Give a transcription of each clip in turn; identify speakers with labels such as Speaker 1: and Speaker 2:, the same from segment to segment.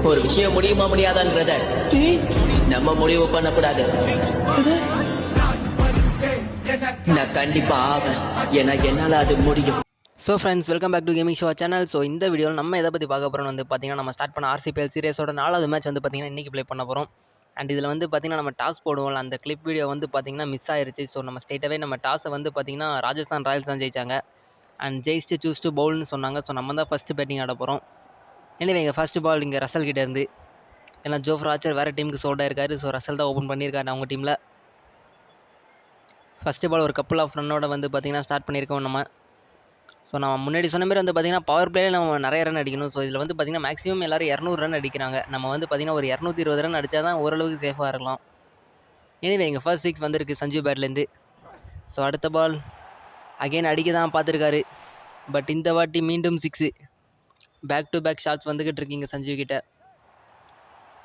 Speaker 1: ஒரு விஷயம் முடியுமா முடியாதான்றத நம்ம முடிவு பண்ணக்கூடாது. நான் கண்டிப்பா ஆவேன், ஏன்னா என்னால அது முடியும்.
Speaker 2: So friends, welcome back to gaming show channel. So இந்த வீடியோவில் நம்ம எதை பற்றி பார்க்க போகிறோம்னு வந்து பார்த்தீங்கன்னா, நம்ம ஸ்டார்ட் பண்ண RCPL சீரியஸோட 4வது மேட்ச் வந்து பார்த்தீங்கன்னா இன்றைக்கி ப்ளே பண்ண போகிறோம். அண்ட் இதில் வந்து பார்த்தீங்கன்னா நம்ம டாஸ் போடுவோம்ல, அந்த கிளிப் வீடியோ வந்து பார்த்தீங்கன்னா மிஸ் ஆயிருச்சு. ஸோ நம்ம ஸ்ட்ரெயிட்டாகவே நம்ம டாஸை வந்து பார்த்தீங்கன்னா ராஜஸ்தான் ராயல்ஸ் தான் ஜெயிச்சாங்க. அண்ட் ஜெயிச்சுட்டு சூஸ் டு பவுல்னு சொன்னாங்க. ஸோ நம்ம தான் ஃபஸ்ட்டு பேட்டிங் ஆட போகிறோம். எனவே எங்கள் ஃபஸ்ட்டு பால் இங்கே ரசல் கிட்டே இருந்து, ஏன்னா ஜோஃப்ரா ஆர்ச்சர் வேறு டீமுக்கு சோல்ட் ஆயிருக்காரு. ஸோ ரசல் தான் ஓப்பன் பண்ணியிருக்காரு அவங்க டீமில். ஃபஸ்ட்டு பால் ஒரு கப்புள் ஆஃப் ரன்னோட வந்து பார்த்தீங்கன்னா ஸ்டார்ட் பண்ணியிருக்கோம் நம்ம. ஸோ நம்ம முன்னாடி சொன்ன மாதிரி வந்து பார்த்திங்கன்னா பவர் பிளேயில் நம்ம நிறைய ரன் அடிக்கணும். ஸோ இதில் வந்து பார்த்திங்கன்னா மேக்ஸிமம் எல்லோரும் 200 ரன் அடிக்கிறாங்க. நம்ம வந்து பார்த்திங்கன்னா ஒரு 220 ரன் அடித்தா தான் ஓரளவுக்கு சேஃபாக இருக்கலாம். எனவே எங்கள் ஃபர்ஸ்ட் 6 வந்திருக்கு சஞ்சீவ் பேட்லேருந்து. ஸோ அடுத்த பால் அகெயின் அடிக்க தான் பார்த்துருக்காரு. பட் இந்த வாட்டி மீண்டும் 6. பேக் டு பேக் ஷாட்ஸ் வந்துக்கிட்டு இருக்கீங்க சஞ்சீவ் கிட்ட.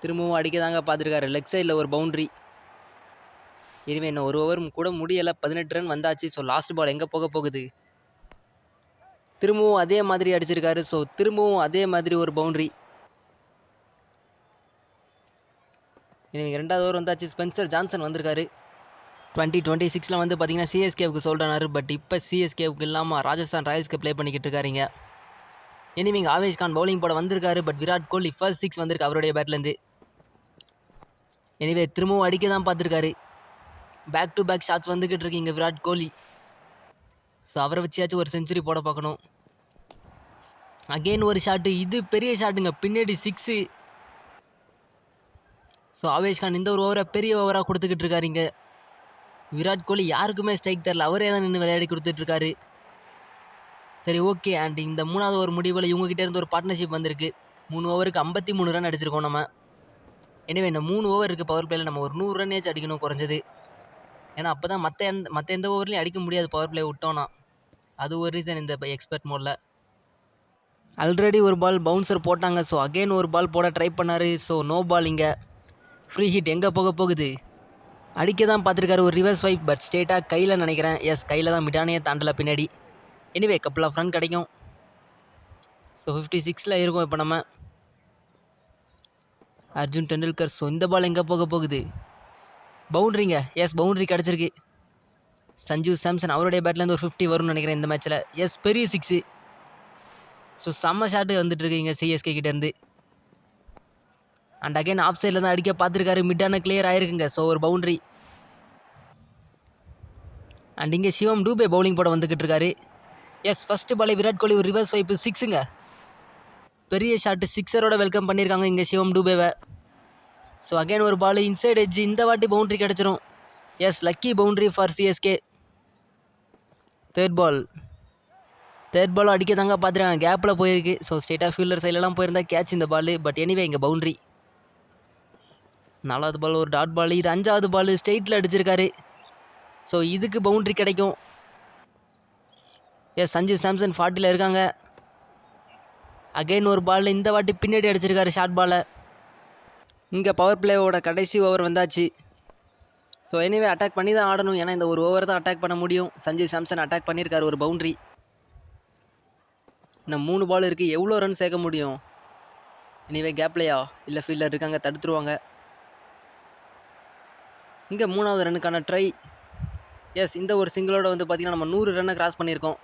Speaker 2: திரும்பவும் அடிக்க தாங்க பார்த்துருக்காரு. லெக் சைடில் ஒரு பவுண்ட்ரி. எனவே இன்னும் ஒரு ஓவர் கூட முடியலை. 18 ரன் வந்தாச்சு. ஸோ லாஸ்ட் பால் எங்கே போக போகுது? திரும்பவும் அதே மாதிரி அடிச்சிருக்காரு. ஸோ திரும்பவும் அதே மாதிரி ஒரு பவுண்ட்ரி. இவங்க 2வது ஓவர் வந்தாச்சு. ஸ்பென்சர் ஜான்சன் வந்திருக்காரு. 2026 வந்து பார்த்தீங்கன்னா சிஎஸ்கேவுக்கு சொல்கிறாரு. பட் இப்போ சிஎஸ்கேவுக்கு இல்லாமல் ராஜஸ்தான் ராயல்ஸ்க்கு ப்ளே பண்ணிக்கிட்டு இருக்காருங்க. இனிமே இங்கே ஆவேஷ் கான் பவுலிங் போட வந்திருக்காரு. பட் விராட் கோலி ஃபர்ஸ்ட் 6 வந்திருக்கு அவருடைய பேட்லேருந்து. எனவே திரும்பவும் அடிக்க தான் பார்த்துருக்காரு. பேக் டு பேக் ஷாட்ஸ் வந்துக்கிட்டு இருக்கீங்க விராட் கோலி. ஸோ அவரை வச்சியாச்சும் ஒரு செஞ்சுரி போட பார்க்கணும். அகெயின் ஒரு ஷாட்டு. இது பெரிய ஷாட்டுங்க, பின்னாடி 6. ஸோ ஆவேஷ் கான் இந்த ஒரு ஓவரை பெரிய ஓவராக கொடுத்துக்கிட்டு இருக்காருங்க. விராட் கோலி யாருக்குமே ஸ்ட்ரைக் தரல, அவரே தான் நின்று விளையாடி கொடுத்துட்ருக்காரு. சரி, ஓகே. அண்ட் இந்த 3வது ஓவர் முடிவில் இவங்ககிட்ட இருந்து ஒரு பார்ட்னர்ஷிப் வந்திருக்கு. 3 ஓவருக்கு 53 ரன் அடிச்சிருக்கோம் நம்ம. எனவே இந்த 3 ஓவர் இருக்குது பவர் பிளேயில். நம்ம ஒரு 100 ரன் ஏச்சு அடிக்கணும் குறைஞ்சது. ஏன்னா அப்போ தான் மற்ற எந்த ஓவர்லையும் அடிக்க முடியாது பவர் பிளே விட்டோன்னா. அது ஒரு ரீசன் இந்த எக்ஸ்பர்ட் மோடில். ஆல்ரெடி ஒரு பால் பவுன்சர் போட்டாங்க. ஸோ அகெயின் ஒரு பால் போட ட்ரை பண்ணார். So no ball. இங்கே ஃப்ரீ ஹிட் எங்கே போக போகுது? அடிக்க தான் பார்த்துருக்காரு ஒரு ரிவர்ஸ் வைப். பட் ஸ்ட்ரெயிட்டாக கையில் நினைக்கிறேன். எஸ், கையில் தான், மிடானையே தாண்டலை பின்னாடி. எனிவே கப்புள் ஆஃப் ரன் கிடைக்கும். ஸோ 56ல் இருக்கும் இப்போ நம்ம. அர்ஜுன் டெண்டுல்கர். ஸோ இந்த பால் எங்கே போக போகுது? பவுண்ட்ரிங்க. எஸ், பவுண்ட்ரி கிடச்சிருக்கு. சஞ்சீவ் சாம்சன் அவருடைய பேட்லேருந்து ஒரு 50 வரும்னு நினைக்கிறேன் இந்த மேட்ச்சில். எஸ், பெரிய 6. ஸோ செம்ம ஷாட்டு வந்துட்டுருக்கீங்க சிஎஸ்கே கிட்டேருந்து. அண்ட் அகைன் ஆஃப் சைடில் தான் அடிக்க பார்த்துருக்காரு. மிட்டான கிளியர் ஆயிருக்குங்க. ஸோ ஒரு பவுண்ட்ரி. அண்ட் இங்கே சிவம் டூபே பவுலிங் போட வந்துக்கிட்டு இருக்காரு. எஸ், ஃபஸ்ட்டு பாலே விராட் கோலி ஒரு ரிவர்ஸ் வைப்பு 6ங்க. பெரிய ஷாட்டு, 6ரோட வெல்கம் பண்ணியிருக்காங்க இங்கே சிவம் டூபேவை. ஸோ அகைன் ஒரு பால் இன்சைட் எட்ஜ். இந்த வாட்டி பவுண்ட்ரி கிடச்சிரும். Yes, lucky boundary for CSK. Third பாலும் அடிக்க தாங்க பார்த்துருக்காங்க. கேப்பில் போயிருக்கு. ஸோ ஸ்ட்ரெயிட்டாக ஃபீல்டர் சைட்லலாம் போயிருந்தா கேட்ச் இந்த பால். பட் எனிவே இங்கே பவுண்ட்ரி. 4வது பால் ஒரு டாட் பால். இது 5வது பால் ஸ்ட்ரெயிட்டில் அடிச்சிருக்காரு. ஸோ இதுக்கு பவுண்ட்ரி கிடைக்கும். எஸ், சஞ்சீவ் சாம்சன் 40ல் இருக்காங்க. அகைன் ஒரு பால். இந்த வாட்டி பின்னாடி அடிச்சிருக்காரு ஷார்ட் பாலை. இங்கே பவர் பிளேவோட கடைசி ஓவர் வந்தாச்சு. ஸோ எனிவே அட்டாக் பண்ணி தான் ஆடணும். ஏன்னா இந்த ஒரு ஓவர் தான் அட்டாக் பண்ண முடியும். சஞ்சீவ் சாம்சன் அட்டாக் பண்ணியிருக்காரு ஒரு பவுண்ட்ரி. இன்னும் 3 பால் இருக்குது. எவ்வளோ ரன் சேர்க்க முடியும்? எனிவே கேப்லையா இல்லை ஃபீல்டர் இருக்காங்க, தடுத்துருவாங்க. இங்கே 3வது ரன்னுக்கான ட்ரை. எஸ், இந்த ஒரு சிங்கிளோட வந்து பார்த்திங்கன்னா நம்ம 100 ரன்னை கிராஸ் பண்ணியிருக்கோம்.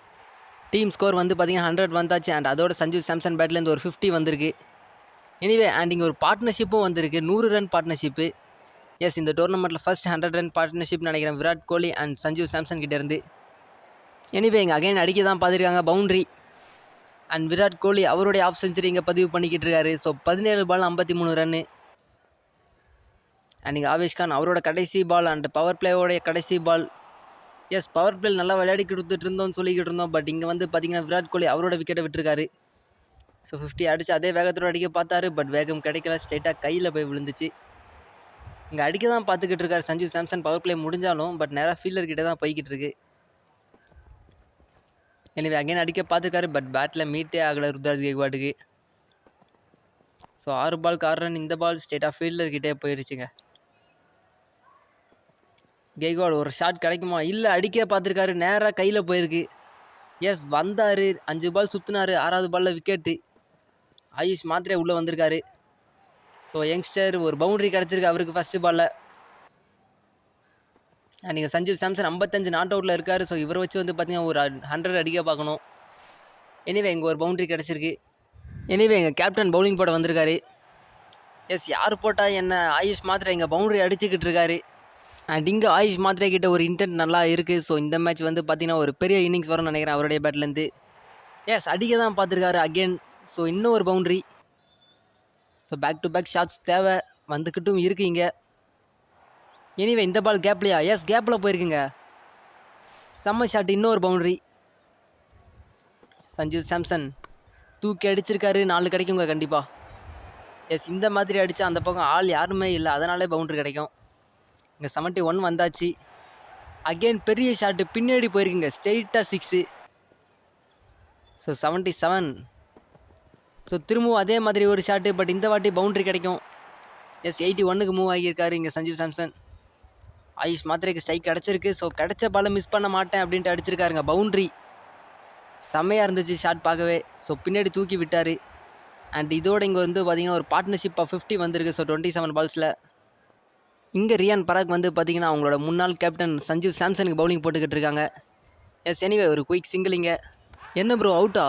Speaker 2: டீம் ஸ்கோர் வந்து பார்த்திங்கன்னா 100 வந்தாச்சு. அண்ட் அதோட சஞ்சீவ் சாம்சன் பேட்லேருந்து ஒரு 50 வந்திருக்கு. எனிவே அண்ட் இங்கே ஒரு பார்ட்னர்ஷிப்பும் வந்திருக்கு, 100 ரன் பார்ட்னர்ஷிப்பு. எஸ், இந்த டோர்னமெண்ட்டில் ஃபஸ்ட் 100 ரன் பார்ட்னர்ஷிப் நினைக்கிறேன் விராட் கோலி அண்ட் சஞ்சீவ் சாம்சன் கிட்டேருந்து. எனிவே இங்கே அகைன் அடிக்க தான் பார்த்துருக்காங்க பவுண்ட்ரி. அண்ட் விராட் கோலி அவருடைய ஆஃப் செஞ்சுரி இங்கே பதிவு பண்ணிக்கிட்டு இருக்காரு. So 17 ball 53 run. அண்ட் இங்கே ஆவேஷ் கான் அவரோட கடைசி பால் அண்ட் பவர் பிளேயோடைய கடைசி பால். எஸ், பவர் பிளே நல்லா விளையாடி கொடுத்துட்டு இருந்தோம்னு சொல்லிக்கிட்டு இருந்தோம். பட் இங்கே வந்து பார்த்திங்கன்னா விராட் கோலி அவரோட விக்கெட்டை விட்டுருக்காரு. ஸோ 50 அடித்து அதே வேகத்தோடு அடிக்க பார்த்தாரு. பட் வேகம் கிடைக்கல, ஸ்ட்ரெயிட்டாக கையில் போய் விழுந்துச்சு. இங்கே அடிக்க தான் பார்த்துக்கிட்டு இருக்காரு சஞ்சீவ் சாம்சன். பவர் பிளே முடிஞ்சாலும் பட் நேராக ஃபீல்டர் கிட்டே தான் போய்கிட்டு இருக்கு. எனவே அகைன் அடிக்க பார்த்துருக்காரு. பட் பேட்டில் மீட்டே ஆகலை ருத்ராஜ் கெய்க்வாடுக்கு. ஸோ 6 பால் 6 ரன். இந்த பால் ஸ்ட்ரெயிட்டாக ஃபீல்டர்கிட்டே போயிடுச்சுங்க. கெய்க்வாட் ஒரு ஷாட் கிடைக்குமா? இல்லை, அடிக்க பார்த்துருக்காரு. நேராக கையில் போயிருக்கு. எஸ், வந்தார். 5 பால் சுற்றினார். 6வது பாலில் விக்கெட்டு. ஆயுஷ் மாத்திரே உள்ளே வந்திருக்காரு. ஸோ யங்ஸ்டர் ஒரு பவுண்டரி கிடச்சிருக்கு அவருக்கு ஃபஸ்ட்டு பாலில். நீங்கள் சஞ்சீவ் சாம்சன் 55 நாட் அவுட்டில் இருக்கார். ஸோ இவரை வச்சு வந்து பார்த்தீங்கன்னா ஒரு 100 அடிக்க பார்க்கணும். எனிவே இங்கே ஒரு பவுண்டரி கிடச்சிருக்கு. எனிவே எங்கள் கேப்டன் பவுலிங் போட வந்திருக்காரு. எஸ், யார் போட்டால் என்ன, ஆயுஷ் மாத்திரை இங்கே பவுண்டரி அடிச்சுக்கிட்டு இருக்காரு. அண்ட் இங்கே ஆயுஷ் மாத்திரை கிட்ட ஒரு இன்டென்ட் நல்லா இருக்குது. ஸோ இந்த மேட்ச் வந்து பார்த்தீங்கன்னா ஒரு பெரிய இன்னிங்ஸ் வரும்னு நினைக்கிறேன் அவருடைய பேட்லேருந்து. எஸ், அடிக்க தான் பார்த்துருக்காரு அகெயின். ஸோ இன்னும் ஒரு boundary. So back to back shots தேவை வந்துக்கிட்டும் இருக்கு இங்கே. எனிவே இந்த பால் கேப்லையா? எஸ், கேப்பில் போயிருக்குங்க. செம்ம ஷாட், இன்னொரு பவுண்ட்ரி. சஞ்சீவ் சாம்சன் தூக்கி அடிச்சிருக்காரு. 4 கிடைக்குங்க கண்டிப்பாக. எஸ், இந்த மாதிரி அடித்தா அந்த பக்கம் ஆள் யாருமே இல்லை, அதனாலே பவுண்ட்ரி கிடைக்கும். இங்கே 71 வந்தாச்சு. அகெயின் பெரிய ஷாட்டு பின்னாடி போயிருக்குங்க, ஸ்ட்ரெயிட்டாக 6. ஸோ 77. ஸோ திரும்பவும் அதே மாதிரி ஒரு ஷாட்டு, பட் இந்த வாட்டி பவுண்ட்ரி கிடைக்கும். எஸ், 81க்கு மூவ் ஆகியிருக்காரு இங்கே சஞ்சீவ் சாம்சன். ஆயுஷ் மாத்திரைக்கு ஸ்ட்ரைக் கிடச்சிருக்கு. ஸோ கிடைச்ச பாலை மிஸ் பண்ண மாட்டேன் அப்படின்ட்டு அடிச்சிருக்காருங்க. பவுண்ட்ரி செம்மையாக இருந்துச்சு ஷாட் பார்க்கவே. ஸோ பின்னாடி தூக்கி விட்டார். அண்ட் இதோட இங்கே வந்து பார்த்திங்கன்னா ஒரு பார்ட்னர்ஷிப் ஆஃப் 50 வந்திருக்கு. ஸோ 27 பால்ஸில் இங்கே ரியான் பராக் வந்து பார்த்திங்கன்னா அவங்களோட முன்னாள் கேப்டன் சஞ்சீவ் சாம்சனுக்கு பவுலிங் போட்டுக்கிட்டு இருக்காங்க. எஸ், எனிவே ஒரு குயிக் சிங்கிளிங்க. என்ன ப்ரோ, அவுட்டா?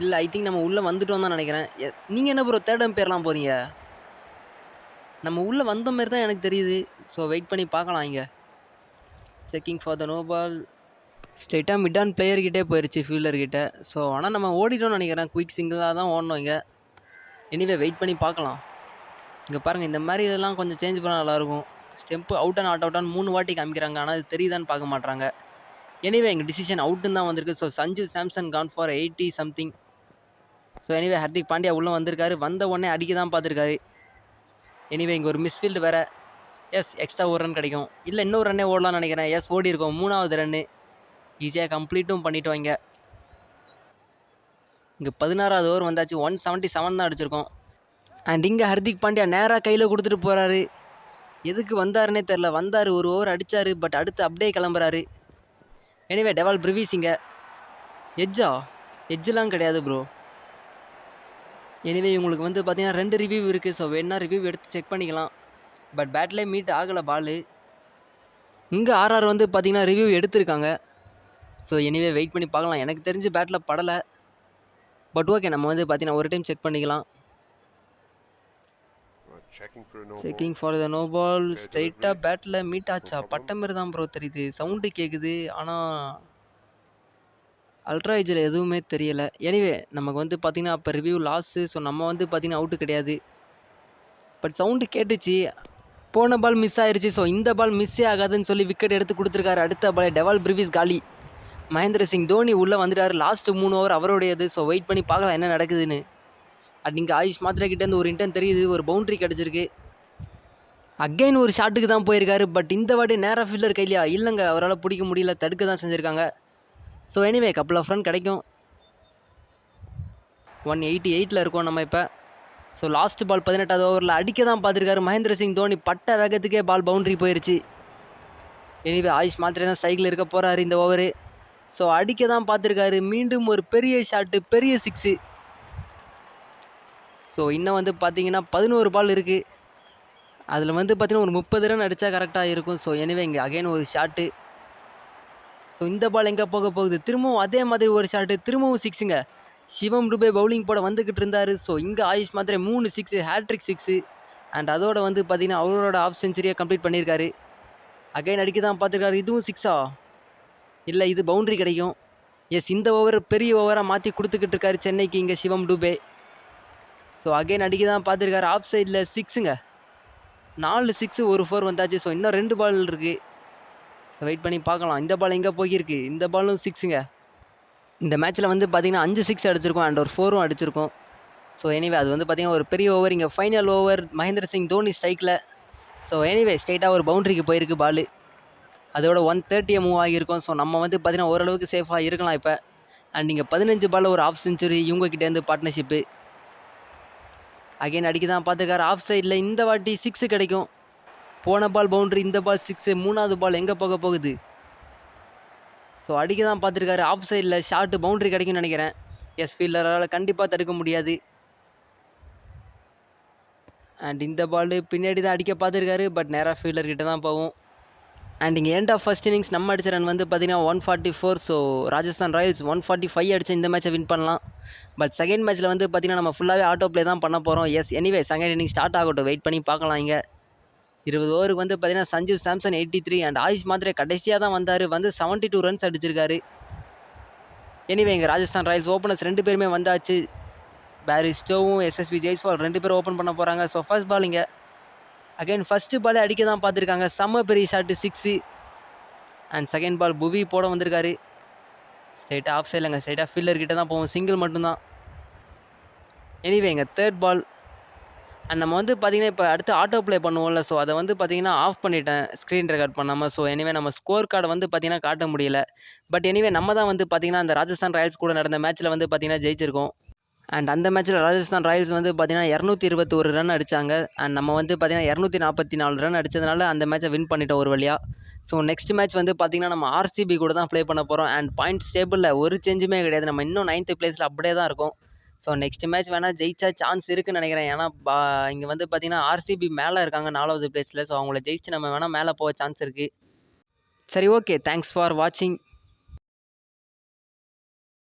Speaker 2: இல்லை, ஐ திங்க் நம்ம உள்ளே வந்துட்டோம் தான் நினைக்கிறேன். நீங்கள் என்ன ப்ரோ தேர்ட் அம்பையர்லாம் போகிறீங்க? நம்ம உள்ளே வந்த மாதிரி தான் எனக்கு தெரியுது. ஸோ வெயிட் பண்ணி பார்க்கலாம். இங்கே checking for the no ball. ஸ்ட்ரெயிட்டாக மிட் ஆன் பிளேயர்கிட்டே போயிடுச்சு, ஃபீல்டர்கிட்ட. ஸோ ஆனால் நம்ம ஓடிட்டோம்னு நினைக்கிறேன். குயிக் சிங்கிளாக தான் ஓடணும் இங்கே. எனிவே வெயிட் பண்ணி பார்க்கலாம். இங்கே பாருங்கள், இந்த மாதிரி இதெல்லாம் கொஞ்சம் சேஞ்ச் பண்ணால் நல்லாயிருக்கும். ஸ்டெம்ப்பு அவுட் அண்ட் நாட் அவுட்டான்னு 3 வாட்டி காமிக்கிறாங்க, ஆனால் அது தெரியுதான்னு பார்க்க மாட்றாங்க. எனிவே எங்கள் டிசிஷன் அவுட்டுன்னு தான் வந்திருக்கு. So Sanjeev Samson gone for 80 something. So anyway Hardik Pandya உள்ளே வந்திருக்காரு. வந்த உடனே அடிக்க தான் பார்த்துருக்காரு. எனிவே இங்கே ஒரு மிஸ்ஃபீல்டு வேறு. எஸ், எக்ஸ்ட்ரா ஒரு ரன் கிடைக்கும். இல்லை, இன்னொரு ரன்னே ஓடலாம்னு நினைக்கிறேன். எஸ், ஓடி இருக்கோம். 3வது ரன்னு ஈஸியாக கம்ப்ளீட்டும் பண்ணிட்டு வாங்க. இங்கே 16வது ஓவர் வந்தாச்சு. 177 தான் அடிச்சிருக்கோம். அண்ட் இங்கே ஹர்திக் பாண்டியா நேராக கையில் கொடுத்துட்டு போகிறாரு. எதுக்கு வந்தாருன்னே தெரில. வந்தார், ஒரு ஓவர் அடித்தார், பட் அடுத்து அப்படியே கிளம்புறாரு. எனிவே டெவால் பிரிவிஸ் இங்கே எட்ஜெலாம் கிடையாது ப்ரோ. எனிவே இவங்களுக்கு வந்து பார்த்தீங்கன்னா 2 ரிவ்யூ இருக்குது. ஸோ வேணா ரிவ்யூ எடுத்து செக் பண்ணிக்கலாம். பட் பேட்லேயே மீட் ஆகலை பால். இங்கே ஆர்ஆர் வந்து பார்த்தீங்கன்னா ரிவ்யூ எடுத்திருக்காங்க. ஸோ எனிவே வெயிட் பண்ணி பார்க்கலாம். எனக்கு தெரிஞ்சு பேட்டில் படலை, பட் ஓகே, நம்ம வந்து பார்த்தீங்கன்னா ஒரு டைம் செக் பண்ணிக்கலாம். Checking for the no ball. ஸ்ட்ரைட்டாக பேட்டில் மீட் ஆச்சா? பட்டம் மாரி தான் ப்ரோ தெரியுது. சவுண்டு கேட்குது, ஆனால் அல்ட்ரா ஏஜில் எதுவுமே தெரியலை. எனிவே நமக்கு வந்து பார்த்திங்கன்னா அப்போ ரிவ்யூ லாஸு. ஸோ நம்ம வந்து பார்த்திங்கன்னா அவுட்டு கிடையாது. பட் சவுண்டு கேட்டுச்சு. போன பால் மிஸ் ஆயிடுச்சு. ஸோ இந்த பால் மிஸ்ஸே ஆகாதுன்னு சொல்லி விக்கெட் எடுத்து கொடுத்துருக்காரு. அடுத்த பால் டெவால் பிரிவிஸ் காலி. மகேந்திர சிங் தோனி உள்ளே வந்துட்டார். லாஸ்ட்டு 3 ஓவர் அவருடையது. ஸோ வெயிட் பண்ணி பார்க்கலாம் என்ன நடக்குதுன்னு. அண்ட் இங்கே ஆயுஷ் மாத்திரை கிட்டேருந்து ஒரு இன்டென்ட் தெரியுது. ஒரு பவுண்ட்ரி கிடச்சிருக்கு. அகைன் ஒரு ஷாட்டுக்கு தான் போயிருக்காரு. பட் இந்த வாட்டி நேராக ஃபீல்டர் கையிலையா? இல்லைங்க, அவரால் பிடிக்க முடியல, தடுக்க தான் செஞ்சுருக்காங்க. So anyway couple of run கிடைக்கும். 188 இருக்கோம் நம்ம இப்போ. ஸோ லாஸ்ட் பால் 18வது ஓவரில் அடிக்க தான் பார்த்துருக்காரு மகேந்திர சிங் தோனி. பட்ட வேகத்துக்கே பால் பவுண்ட்ரி போயிடுச்சு. எனிவே ஆயுஷ் மாத்திரை தான் ஸ்ட்ரைக்கில் இருக்க போகிறாரு இந்த ஓவரு. ஸோ அடிக்க தான் பார்த்துருக்காரு. மீண்டும் ஒரு பெரிய ஷாட்டு, பெரிய 6. ஸோ இன்னும் வந்து பார்த்தீங்கன்னா 11 பால் இருக்குது. அதில் வந்து பார்த்தீங்கன்னா ஒரு 30 ரன் அடித்தா கரெக்டாக இருக்கும். ஸோ எனிவே இங்கே அகைன் ஒரு ஷாட்டு. ஸோ இந்த பால் எங்கே போக போகுது? திரும்பவும் அதே மாதிரி ஒரு ஷாட்டு, திரும்பவும் 6ங்க. சிவம் டுபே பவுலிங் போட வந்துக்கிட்டு இருந்தார். ஸோ இங்கே ஆயுஷ் மாத்திரை 3 6, ஹேட்ரிக் 6. அண்ட் அதோட வந்து பார்த்தீங்கன்னா அவரோட ஆஃப் செஞ்சுரியை கம்ப்ளீட் பண்ணியிருக்காரு. அகைன் அடிக்க தான் பார்த்துருக்காரு. இதுவும் 6ஆ? இல்லை, இது பவுண்ட்ரி கிடைக்கும். எஸ், இந்த ஓவர் பெரிய ஓவராக மாற்றி கொடுத்துக்கிட்டு இருக்காரு சென்னைக்கு இங்கே சிவம் டுபே. ஸோ அகைன் அடிக்க தான் பார்த்துருக்காரு. ஆஃப் சைடில் 6ங்க. 4 6, ஒரு 4 வந்தாச்சு. ஸோ இன்னும் 2 பால் இருக்குது. ஸோ வெயிட் பண்ணி பார்க்கலாம். இந்த பால் எங்கே போகிருக்கு? இந்த பாலும் 6ங்க. இந்த மேட்ச்சில் வந்து பார்த்திங்கன்னா 5 6 அடிச்சிருக்கோம் அண்ட் ஒரு 4ம் அடிச்சிருக்கோம். ஸோ எனிவே அது வந்து பார்த்திங்கன்னா ஒரு பெரிய ஓவர். இங்கே ஃபைனல் ஓவர் மகேந்திர சிங் தோனி ஸ்ட்ரைக்கில். ஸோ எனிவே ஸ்ட்ரைட்டாக ஒரு பவுண்ட்ரிக்கு போயிருக்கு பால். அதோட 130 மூவ் ஆகியிருக்கும். ஸோ நம்ம வந்து பார்த்திங்கன்னா ஓரளவுக்கு சேஃபாக இருக்கலாம் இப்போ. அண்ட் இங்கே 15 பால் ஒரு ஆஃப் செஞ்சுரி இவங்ககிட்டேருந்து பார்ட்னர்ஷிப்பு. அகைன் அடிக்க தான் பார்த்துருக்காரு. ஆஃப் சைடில் இந்த வாட்டி 6 கிடைக்கும். போன பால் பவுண்ட்ரி, இந்த பால் 6. 3வது பால் எங்கே போக போகுது? ஸோ அடிக்க தான் பார்த்துருக்காரு. ஆஃப் சைடில் ஷார்ட்டு பவுண்ட்ரி கிடைக்கும்னு நினைக்கிறேன். எஸ், ஃபீல்டரால் கண்டிப்பாக தடுக்க முடியாது. அண்ட் இந்த பால் பின்னாடி தான் அடிக்க பார்த்துருக்காரு, பட் நேராக ஃபீல்டர் கிட்ட தான் போகும். அண்ட் இங்கே எண்ட் ஆஃப் ஃபர்ஸ்ட் இன்னிங்ஸ் நம்ம அடிச்ச ரன் வந்து பார்த்தீங்கன்னா 144. ஸோ ராஜஸ்தான் ராயல்ஸ் 145 அடிச்சு இந்த மேட்சை வின் பண்ணலாம். பட் செகண்ட் மேட்ச்சில் வந்து பார்த்தீங்கன்னா நம்ம ஃபுல்லாகவே ஆட்டோ ப்ளே தான் பண்ண போகிறோம். S anyway second inning start ஆகட்டும், வெயிட் பண்ணி பார்க்கலாம். இங்கே 20 ஓவருக்கு வந்து பார்த்தீங்கன்னா சஞ்சீவ் சாம்சன் 83 அண்ட் ஆயுஷ் மாத்ரே கடைசியாக தான் வந்தார், வந்து 72 ரன்ஸ் அடிச்சிருக்காரு. எனிவே இங்கே ராஜஸ்தான் ராயல்ஸ் ஓப்பனர்ஸ் 2 பேருமே வந்தாச்சு. பேரிஸ்டோவும் எஸ்எஸ்பி ஜெய்ஸ்வால் 2 பேரும் ஓப்பன் பண்ண போகிறாங்க. ஸோ ஃபர்ஸ்ட் பால் இங்கே அகைன் ஃபஸ்ட்டு பாலே அடிக்க தான் பார்த்துருக்காங்க, செம்ம பெரிய ஷாட்டு 6. அண்ட் செகண்ட் பால் புவி போட வந்திருக்காரு. ஸ்ட்ரைட்டாக ஆஃப் சைடில் ஸ்ட்ரைட்டாக ஃபீல்டர் கிட்ட தான் போவோம், சிங்கிள் மட்டும்தான். எனிவே இங்கே தேர்ட் பால் அண்ட் நம்ம வந்து பார்த்திங்கன்னா இப்போ அடுத்து ஆட்டோ ப்ளே பண்ணுவோம்ல, ஸோ அதை வந்து பார்த்திங்கன்னா ஆஃப் பண்ணிட்டேன் ஸ்க்ரீன் ரெக்கார்ட் பண்ணாமல். ஸோ எனிவே நம்ம ஸ்கோர் கார்டை வந்து பார்த்திங்கன்னா காட்ட முடியல. பட் எனிவே நம்ம தான் வந்து பார்த்திங்கன்னா அந்த ராஜஸ்தான் ராயல்ஸ் கூட நடந்த மேட்ச்சில் வந்து பார்த்திங்கன்னா ஜெயிச்சிருக்கோம். அண்ட் அந்த மேட்ச்சில் ராஜஸ்தான் ராயல்ஸ் வந்து பார்த்திங்கன்னா 221 ரன் அடித்தாங்க. அண்ட் நம்ம வந்து பார்த்திங்கன்னா 244 ரன் அடித்ததுனால அந்த மேட்சை வின் பண்ணிட்டோம் ஒரு வழியாக. ஸோ நெக்ஸ்ட் மேட்ச் வந்து பார்த்திங்கன்னா நம்ம ஆர்சிபி கூட தான் ப்ளே பண்ண போகிறோம். அண்ட் பாயிண்ட்ஸ் டேபிளில் ஒரு சேஞ்சுமே கிடையாது, நம்ம இன்னும் 9th பிளேஸில் அப்படியே தான் இருக்கும். ஸோ நெக்ஸ்ட் மேட்ச் வேணால் ஜெயிச்சா சான்ஸ் இருக்குன்னு நினைக்கிறேன். ஏன்னா இங்கே வந்து பார்த்திங்கன்னா ஆர்சிபி மேலே இருக்காங்க 4வது பிளேஸில். ஸோ அவங்கள ஜெயிச்சு நம்ம வேணால் மேலே போக சான்ஸ் இருக்குது. சரி, ஓகே, தேங்க்ஸ் ஃபார் வாட்சிங்.